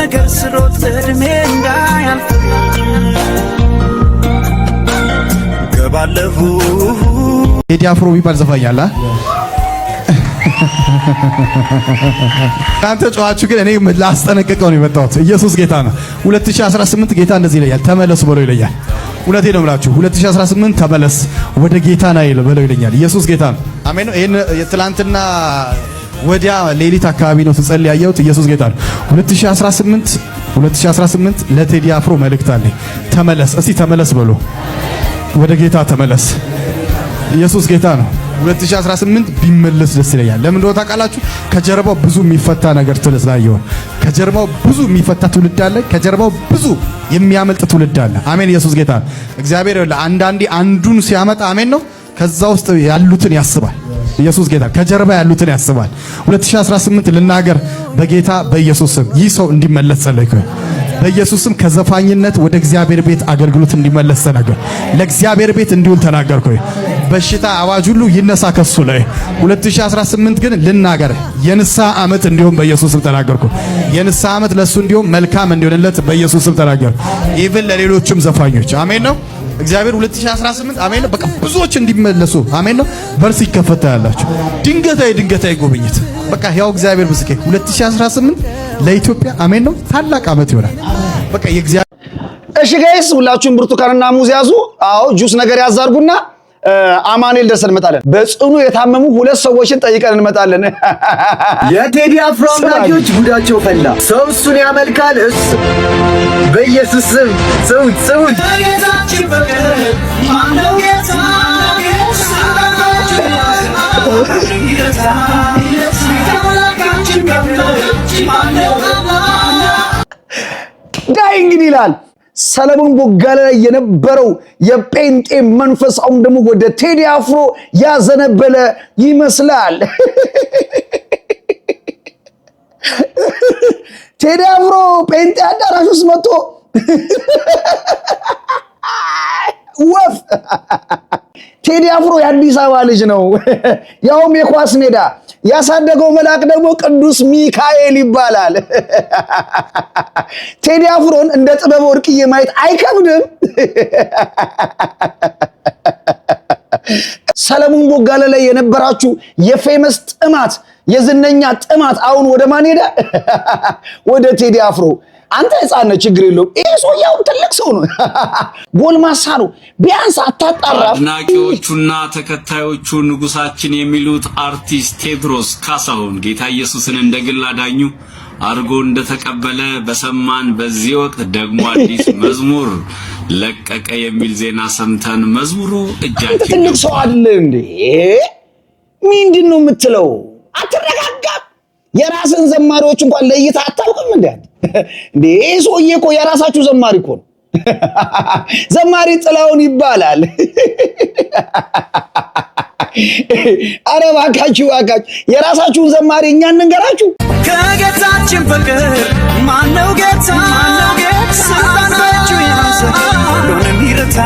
ነገር ስሮጥ እድሜ እንዳያልፍ ገባለሁ። ቴዲ አፍሮ የሚባል ዘፋኝ አለ። እናንተ ጨዋችሁ ግን እኔ ላስጠነቅቀው ነው የመጣሁት። ኢየሱስ ጌታ ነው። 2018 ጌታ እንደዚህ ይለኛል፣ ተመለሱ ብሎ ይለኛል። እውነቴ ነው የምላችሁ 2018 ተመለስ ወደ ጌታ ና ብሎ ይለኛል። ኢየሱስ ጌታ ነው። አሜን። ይሄን የትላንትና ወዲያ ሌሊት አካባቢ ነው ስጸልይ ያየሁት። ኢየሱስ ጌታ ነው። 2018 ለቴዲ አፍሮ መልእክት አለኝ። ተመለስ፣ እስቲ ተመለስ በሉ፣ ወደ ጌታ ተመለስ። ኢየሱስ ጌታ ነው። 2018 ቢመለስ ደስ ይለኛል። ለምን እንደሆነ ታውቃላችሁ? ከጀርባው ብዙ የሚፈታ ነገር ስለስላየው፣ ከጀርባው ብዙ የሚፈታ ትውልድ አለ። ከጀርባው ብዙ የሚያመልጥ ትውልድ አለ። አሜን። ኢየሱስ ጌታ ነው። እግዚአብሔር አንዳንዴ አንዱን ሲያመጣ አሜን ነው፣ ከዛ ውስጥ ያሉትን ያስባል። ኢየሱስ ጌታ ከጀርባ ያሉትን ያስባል። 2018 ልናገር በጌታ በኢየሱስ ስም ይህ ሰው እንዲመለስ ጸለይኩ። በኢየሱስ ስም ከዘፋኝነት ወደ እግዚአብሔር ቤት አገልግሎት እንዲመለስ ተናገር። ለእግዚአብሔር ቤት እንዲውል ተናገርኩ። በሽታ አዋጅ ሁሉ ይነሳ ከሱ ላይ። 2018 ግን ልናገር የንስሐ ዓመት እንዲሆን በኢየሱስ ስም ተናገርኩ። የንስሐ ዓመት ለሱ እንዲሆን መልካም እንዲሆንለት በኢየሱስ ስም ተናገርኩ። ኢቭን ለሌሎችም ዘፋኞች አሜን ነው። እግዚአብሔር 2018 አሜን ነው። በቃ ብዙዎች እንዲመለሱ አሜን ነው። በርስ ይከፈታ ያላችሁ ድንገታዊ ጉብኝት በቃ ያው እግዚአብሔር ምስክሬ 2018 ለኢትዮጵያ አሜን ነው ታላቅ ዓመት ይሆናል። በቃ የእግዚአብሔር እሺ ጋይስ ሁላችሁም ብርቱካንና ሙዝ ያዙ። አዎ ጁስ ነገር ያዛርጉና አማኑኤል ደርሰን እንመጣለን። በጽኑ የታመሙ ሁለት ሰዎችን ጠይቀን እንመጣለን። የቴዲ አፍሮ አምላኪዎች ጉዳቸው ፈላ። ሰው እሱን ያመልካል። በኢየሱስ ስም ሰውት ዳይ እንግዲህ ይላል ሰለሞን ቦጋለ ላይ የነበረው የጴንጤ መንፈስ አሁን ደግሞ ወደ ቴዲ አፍሮ ያዘነበለ ይመስላል። ቴዲ አፍሮ ጴንጤ አዳራሽ ውስጥ መጥቶ ወፍ ቴዲ አፍሮ የአዲስ አበባ ልጅ ነው፣ ያውም የኳስ ሜዳ ያሳደገው መልአክ ደግሞ ቅዱስ ሚካኤል ይባላል። ቴዲ አፍሮን እንደ ጥበብ ወርቅዬ ማየት አይከብድም። ሰለሞን ቦጋለ ላይ የነበራችሁ የፌመስ ጥማት፣ የዝነኛ ጥማት አሁን ወደ ማን ሄደ? ወደ ቴዲ አፍሮ። አንተ ሕፃን ነህ ችግር የለውም። ይሄ ሰውዬው ትልቅ ሰው ነው፣ ጎልማሳ ነው። ቢያንስ አታጣራ። አድናቂዎቹና ተከታዮቹ ንጉሳችን የሚሉት አርቲስት ቴዎድሮስ ካሳሁን ጌታ ኢየሱስን እንደግል አዳኙ አርጎ እንደተቀበለ በሰማን በዚህ ወቅት ደግሞ አዲስ መዝሙር ለቀቀ የሚል ዜና ሰምተን መዝሙሩ እጃችን ትልቅ ሰው አይደለ እንዴ? ምንድነው የምትለው? አትረጋጋም? የራስን ዘማሪዎች እንኳን ለይታ አታውቅም እንዴ? እንዴ ሰውዬ እኮ የራሳችሁ ዘማሪ እኮ ነው። ዘማሪ ጥላውን ይባላል። አረ እባካችሁ የራሳችሁን ዘማሪ እኛ እንንገራችሁ። ከጌታችን ፍቅር ማነው ጌታ? ስልጣናችሁ ያንሰ ሁሉንም ይረታ።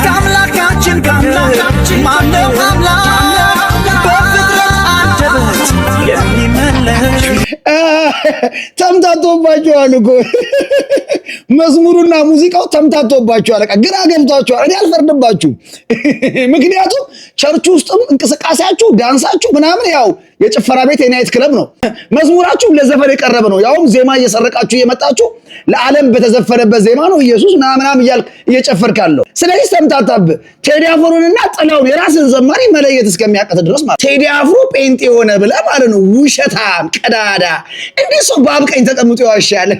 ከአምላካችን ጋር ማነው አምላክ? በፍጥረት አንደበት የሚመለክ ተምታቶባችኋል እኮ መዝሙሩና ሙዚቃው ተምታቶባችኋል። ግራ ገብቷችኋል። እኔ አልፈርድባችሁም። ምክንያቱም ቸርች ውስጥም እንቅስቃሴያችሁ ዳንሳችሁ ምናምን ያው የጭፈራ ቤት የናይት ክለብ ነው። መዝሙራችሁ ለዘፈን የቀረበ ነው። ያውም ዜማ እየሰረቃችሁ እየመጣችሁ ለዓለም በተዘፈነበት ዜማ ነው ኢየሱስ ምናምን እያልክ እየጨፈርካለሁ። ስለዚህ ተምታታብህ። ቴዲ አፍሮንና ጥላውን የራስን ዘማሪ መለየት እስከሚያቀት ድረስ ማለት ቴዲ አፍሮ ጴንጤ ሆነ ብለህ ማለት ነው። ውሸታም ቀዳዳ። እንዴት ሰው በአብቀኝ ተቀምጦ ይዋሻል?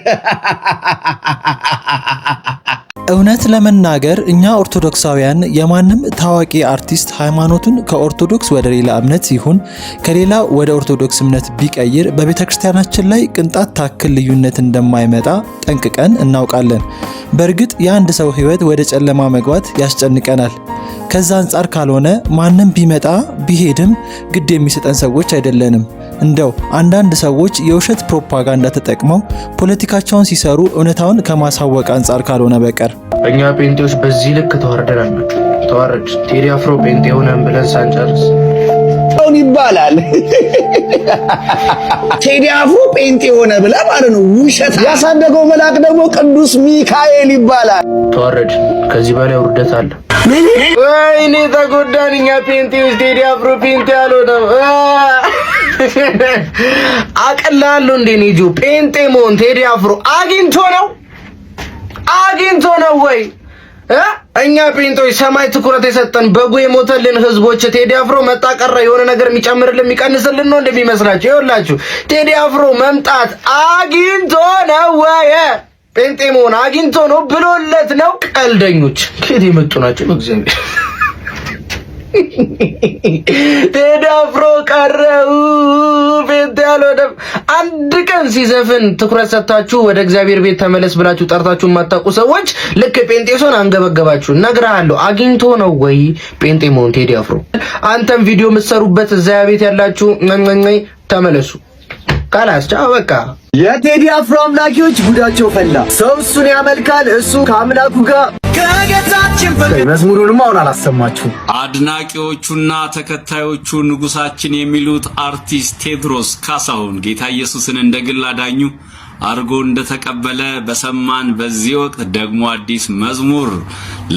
እውነት ለመናገር እኛ ኦርቶዶክሳውያን የማንም ታዋቂ አርቲስት ሃይማኖቱን ከኦርቶዶክስ ወደ ሌላ እምነት ይሁን ከሌላ ወደ ኦርቶዶክስ እምነት ቢቀይር በቤተክርስቲያናችን ላይ ቅንጣት ታክል ልዩነት እንደማይመጣ ጠንቅቀን እናውቃለን። በእርግጥ የአንድ ሰው ሕይወት ወደ ጨለማ መግባት ያስጨንቀናል። ከዛ አንጻር ካልሆነ ማንም ቢመጣ ቢሄድም ግድ የሚሰጠን ሰዎች አይደለንም። እንደው አንዳንድ ሰዎች የውሸት ፕሮፓጋንዳ ተጠቅመው ፖለቲካቸውን ሲሰሩ እውነታውን ከማሳወቅ አንጻር ካልሆነ በቀር እኛ ጴንጤዎች በዚህ ልክ ተዋርደናል። ተዋረድ ቴዲ አፍሮ ጴንጤ ሆነን ብለን ሳንጨርስ ይባላል። ቴዲ አፍሮ ጴንጤ ሆነ ብለህ ማለት ነው። ውሸት። ያሳደገው መልአክ ደግሞ ቅዱስ ሚካኤል ይባላል። ተዋረድ። ከዚህ በላይ ውርደት አለ? ወይኔ ተጎዳን እኛ ጴንጤዎች። ቴዲ አፍሮ ጴንጤ አልሆነም። አቀላለሁ እንዴ ኔጆ ጴንጤ መሆን ቴዲ አፍሮ አግኝቶ ነው ወይ? እኛ ጴንጤዎች ሰማይ ትኩረት የሰጠን በጉ የሞተልን ህዝቦች ቴዲ አፍሮ መጣ ቀረ የሆነ ነገር የሚጨምርልን የሚቀንስልን ነው እንደሚመስላችሁ? ይኸውላችሁ ቴዲ አፍሮ መምጣት አግኝቶ ነው ወይ? ጴንጤ መሆን አግኝቶ ነው ብሎለት ነው? ቀልደኞች ከየት የመጡ ናቸው? በእግዚአብሔር ቴዲ አፍሮ ቀረው ጴንጤ አልሆነም። አንድ ቀን ሲዘፍን ትኩረት ሰጥታችሁ ወደ እግዚአብሔር ቤት ተመለስ ብላችሁ ጠርታችሁ የማታውቁ ሰዎች ልክ ጴንጤ ሶን አንገበገባችሁ። እነግርሃለሁ አግኝቶ ነው ወይ ጴንጤ መሆን ቴዲ አፍሮ? አንተም ቪዲዮ የምትሰሩበት እዛ ቤት ያላችሁ ተመለሱ። ካላስቻ በቃ የቴዲ አፍሮ አምላኪዎች ጉዳቸው ፈላ። ሰው እሱን ያመልካል፣ እሱ ከአምላኩ ጋር ከጌታችን ፍቅር መዝሙሩንም አሁን አላሰማችሁም። አድናቂዎቹና ተከታዮቹ ንጉሳችን የሚሉት አርቲስት ቴዎድሮስ ካሳሁን ጌታ ኢየሱስን እንደ ግል አዳኙ አርጎ እንደተቀበለ በሰማን በዚህ ወቅት ደግሞ አዲስ መዝሙር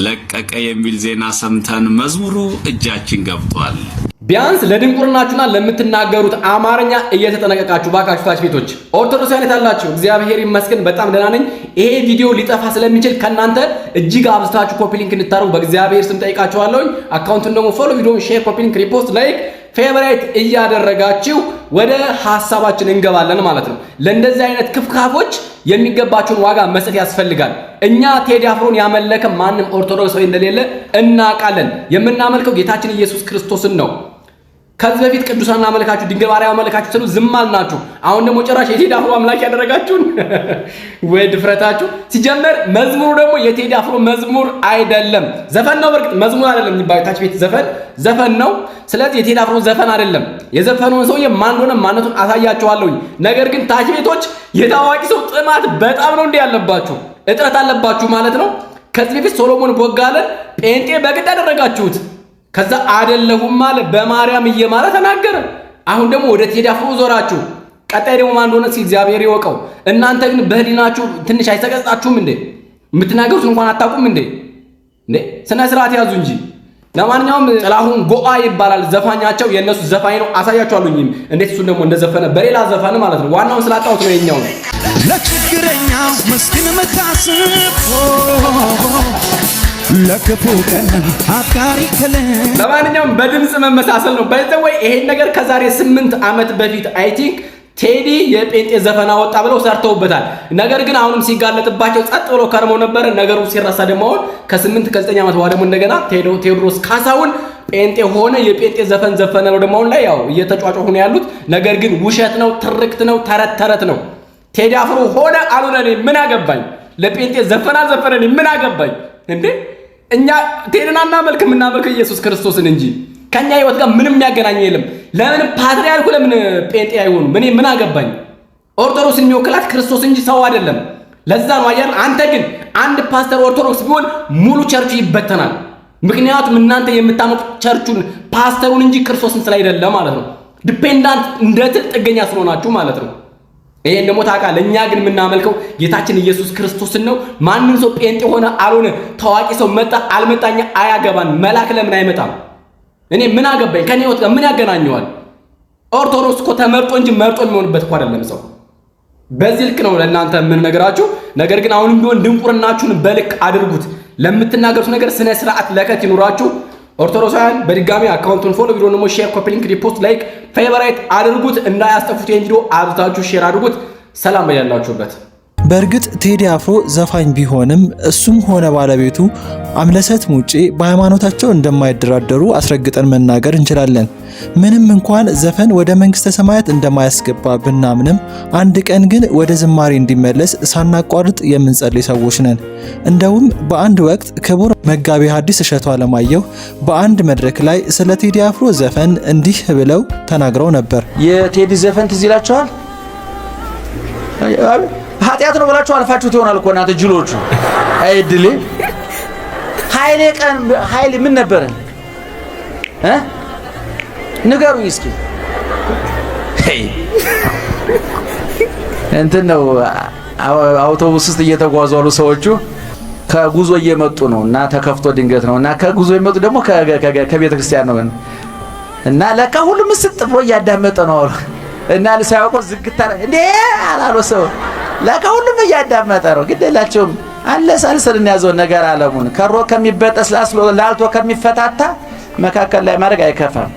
ለቀቀ የሚል ዜና ሰምተን መዝሙሩ እጃችን ገብቷል። ቢያንስ ለድንቁርናችሁና ለምትናገሩት አማርኛ እየተጠነቀቃችሁ ባካችሁ ታች ቤቶች ኦርቶዶክሳውያን ታላችሁ እግዚአብሔር ይመስገን በጣም ደህና ነኝ። ይሄ ቪዲዮ ሊጠፋ ስለሚችል ከናንተ እጅግ አብዝታችሁ ኮፒ ሊንክ እንድታረጉ በእግዚአብሔር ስም ጠይቃችኋለሁ። አካውንቱን ደግሞ ፎሎ፣ ቪዲዮውን ሼር፣ ኮፒ ሊንክ፣ ሪፖስት፣ ላይክ፣ ፌቨራይት እያደረጋችሁ ወደ ሐሳባችን እንገባለን ማለት ነው። ለእንደዚህ አይነት ክፍካፎች የሚገባቸውን ዋጋ መስጠት ያስፈልጋል። እኛ ቴዲ አፍሮን ያመለከ ማንም ኦርቶዶክሳዊ እንደሌለ እናውቃለን። የምናመልከው ጌታችን ኢየሱስ ክርስቶስን ነው። ከዚህ በፊት ቅዱሳን አመልካችሁ ድንግል ማርያም አመልካችሁ ስሉ ዝም አልናችሁ። አሁን ደግሞ ጭራሽ የቴዲ አፍሮ አምላክ ያደረጋችሁን ወይ ድፍረታችሁ! ሲጀመር መዝሙሩ ደግሞ የቴዲ አፍሮ መዝሙር አይደለም፣ ዘፈን ነው። በርግጥ መዝሙር አይደለም የሚባለው ታች ቤት ዘፈን ነው። ስለዚህ የቴዲ አፍሮ ዘፈን አይደለም። የዘፈነውን ሰውዬ ማን እንደሆነ ማንነቱን አሳያችኋለሁ። ነገር ግን ታች ቤቶች የታዋቂ ሰው ጥማት በጣም ነው እንደ ያለባችሁ፣ እጥረት አለባችሁ ማለት ነው። ከዚህ በፊት ሶሎሞን ቦጋለ ጴንጤ በግድ አደረጋችሁት። ከዛ አይደለሁም ማለት በማርያም እየማለ ተናገረ። አሁን ደግሞ ወደ ቴዲ አፍሮ ዞራችሁ። ቀጣይ ደግሞ ማን እንደሆነ እግዚአብሔር ይወቀው። እናንተ ግን በህሊናችሁ ትንሽ አይሰቀጣችሁም እንዴ? የምትናገሩት እንኳን አታውቁም እንዴ? ስነ ስርዓት ያዙ እንጂ። ለማንኛውም ጥላሁን ጎአ ይባላል ዘፋኛቸው፣ የነሱ ዘፋኝ ነው። አሳያችኋለሁ እንዴት እሱን ደግሞ እንደዘፈነ በሌላ ዘፈን ማለት ነው። ዋናውን ስላጣሁት ነው የኛው ነው። ለችግረኛው ምስኪን መታሰብ ለክፉ ቀን አፍቃሪ ከለ። ለማንኛውም በድምጽ መመሳሰል ነው ባይዘው። ይሄን ነገር ከዛሬ 8 ዓመት በፊት አይ ቲንክ ቴዲ የጴንጤ ዘፈን አወጣ ብለው ሰርተውበታል። ነገር ግን አሁንም ሲጋለጥባቸው ጸጥ ብለው ከርመው ነበር። ነገሩ ሲረሳ ደግሞ አሁን ከ8 ከ9 ዓመት በኋላ ደግሞ እንደገና ቴዎድሮስ ካሳሁን ጴንጤ ሆነ፣ የጴንጤ ዘፈን ዘፈነ ነው። ደግሞ አሁን ላይ ያው እየተጫጫሁ ነው ያሉት። ነገር ግን ውሸት ነው፣ ትርክት ነው፣ ተረት ነው። ቴዲ አፍሮ ሆነ አልሆነ እኔ ምን አገባኝ? ለጴንጤ ዘፈና ዘፈነ እኔ ምን አገባኝ እንዴ? እኛ ቴዲን አናመልክም፣ የምናመልከው ኢየሱስ ክርስቶስን እንጂ ከኛ ህይወት ጋር ምንም የሚያገናኝ የለም። ለምን ፓትርያርኩ ለምን ጴንጤ አይሆኑም? እኔ ምን አገባኝ? ኦርቶዶክስን የሚወክላት ክርስቶስ እንጂ ሰው አይደለም። ለዛ ነው አያል። አንተ ግን አንድ ፓስተር ኦርቶዶክስ ቢሆን ሙሉ ቸርቹ ይበተናል። ምክንያቱም እናንተ የምታመጡት ቸርቹን ፓስተሩን እንጂ ክርስቶስን ስላይደለ ማለት ነው። ዲፔንዳንት እንደትል ጥገኛ ስለሆናችሁ ማለት ነው። ይሄን ደግሞ ታውቃለህ። እኛ ግን የምናመልከው ጌታችን ኢየሱስ ክርስቶስን ነው። ማንም ሰው ጴንጤ ሆነ አልሆነ፣ ታዋቂ ሰው መጣ አልመጣኛ አያገባን። መልአክ ለምን አይመጣም? እኔ ምን አገባኝ? ከኔ ህይወት ጋር ምን ያገናኘዋል? ኦርቶዶክስ እኮ ተመርጦ እንጂ መርጦ የሚሆንበት እኮ አይደለም ሰው። በዚህ ልክ ነው ለእናንተ የምንነግራችሁ። ነገር ግን አሁንም ቢሆን ድንቁርናችሁን በልክ አድርጉት። ለምትናገሩት ነገር ስነ ስርዓት ለከት ይኑራችሁ። ኦርቶዶክሳውያን በድጋሚ አካውንቱን ፎሎ፣ ቪዲዮ ደግሞ ሼር፣ ኮፒ ሊንክ፣ ሪፖስት፣ ላይክ፣ ፌቨራይት አድርጉት። እንዳያስጠፉት ይሄን ቪዲዮ አብዛችሁ ሼር አድርጉት። ሰላም በያላችሁበት። በእርግጥ ቴዲ አፍሮ ዘፋኝ ቢሆንም እሱም ሆነ ባለቤቱ አምለሰት ሙጬ በሃይማኖታቸው እንደማይደራደሩ አስረግጠን መናገር እንችላለን። ምንም እንኳን ዘፈን ወደ መንግስተ ሰማያት እንደማያስገባ ብናምንም አንድ ቀን ግን ወደ ዝማሬ እንዲመለስ ሳናቋርጥ የምንጸልይ ሰዎች ነን። እንደውም በአንድ ወቅት ክቡር መጋቤ ሐዲስ እሸቱ አለማየሁ በአንድ መድረክ ላይ ስለ ቴዲ አፍሮ ዘፈን እንዲህ ብለው ተናግረው ነበር። የቴዲ ዘፈን ትዝ ይላችኋል? ኃጢአት ነው ብላችሁ አልፋችሁት ይሆናል እኮ እናንተ ጅሎቹ። አይድል ኃይሌ ምን ነበረ? ንገሩኝ እስኪ። እንትን ነው አውቶቡስ ውስጥ እየተጓዙ አሉ ሰዎቹ ከጉዞ እየመጡ ነው እና ተከፍቶ ድንገት ነው እና ከጉዞ እየመጡ ደግሞ ከቤተ ክርስቲያን ነው እና ለካ ሁሉም ስጥ ብሎ እያዳመጠ ነው እና ሳያውቁ ዝግታ እንዴ አላሉ ሰው ለካ ሁሉም እያዳመጠ ነው ግዴላቸውም አለሳልሰልን ያዘው ነገር ዓለሙን ከሮ ከሚበጠስ ላልቶ ከሚፈታታ መካከል ላይ ማድረግ አይከፋም